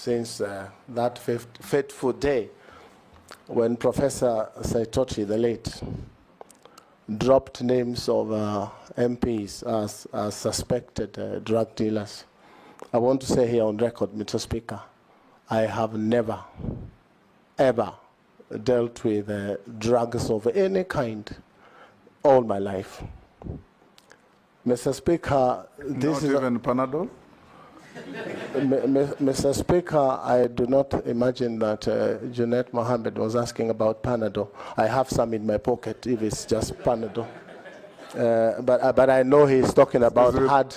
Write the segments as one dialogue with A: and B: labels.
A: since that fateful day when Professor Saitoti, the late, dropped names of MPs as suspected drug dealers. I want to say here on record, Mr. Speaker, I have never, ever dealt with drugs of any kind all my life. Mr. Speaker, this
B: not
A: is
B: even Panadol?
A: Mr. Speaker, I do not imagine that Junet Mohammed was asking about Panadol. I have some in my pocket if it's just Panadol. But I know he's talking about hard.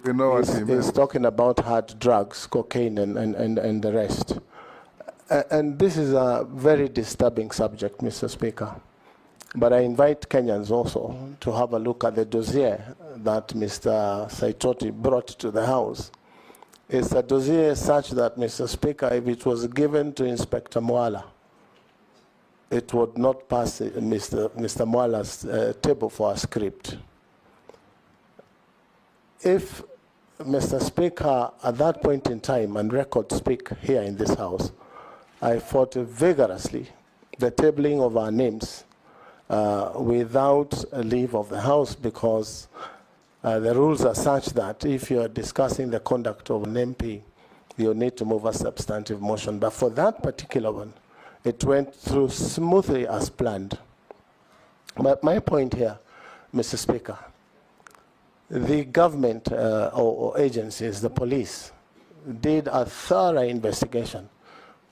B: We know what he meant.
A: He's talking about hard drugs, cocaine, and the rest. And this is a very disturbing subject, Mr. Speaker. But I invite Kenyans also to have a look at the dossier that Mr. Saitoti brought to the House. It's a dossier such that, Mr. Speaker, if it was given to Inspector Mwala, it would not pass Mr. Mwala's table for a script. If, Mr. Speaker, at that point in time, and records speak here in this House, I fought vigorously the tabling of our names without a leave of the House, because the rules are such that if you are discussing the conduct of an MP, you need to move a substantive motion. But for that particular one, it went through smoothly as planned. But my point here, Mr. Speaker, the government or agencies, the police, did a thorough investigation,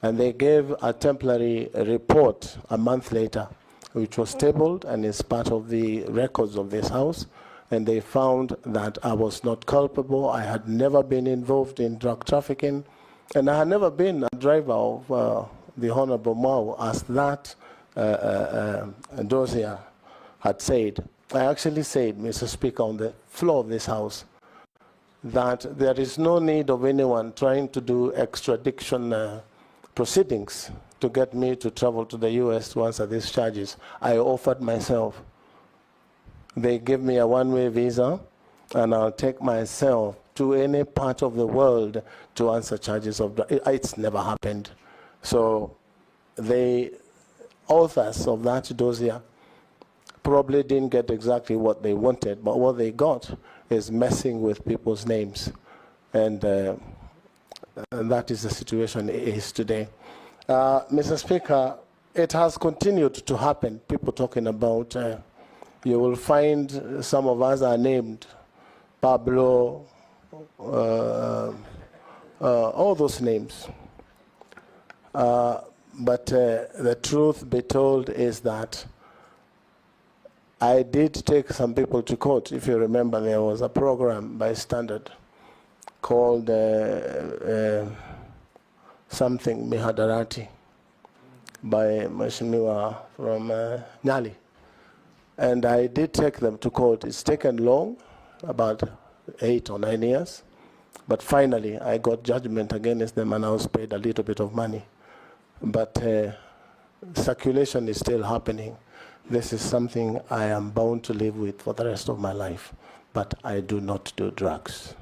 A: and they gave a temporary report a month later, which was tabled and is part of the records of this House. And they found that I was not culpable. I had never been involved in drug trafficking, and I had never been a driver of the Honorable Mao, as that dossier had said. I actually said, Mr. Speaker, on the floor of this House, that there is no need of anyone trying to do extradition proceedings to get me to travel to the US to answer these charges. I offered myself. They give me a one-way visa, and I'll take myself to any part of the world to answer charges of drugs. It's never happened. So the authors of that dossier probably didn't get exactly what they wanted, but what they got is messing with people's names. And that is the situation it is today. Mr. Speaker, it has continued to happen. People talking about you will find some of us are named Pablo, all those names. But the truth be told is that I did take some people to court. If you remember, there was a program by Standard called something Mihadarati by Mheshimiwa from Nyali. And I did take them to court. It's taken long, about 8 or 9 years. But finally, I got judgment against them, and I was paid a little bit of money. But circulation is still happening. This is something I am bound to live with for the rest of my life. But I do not do drugs.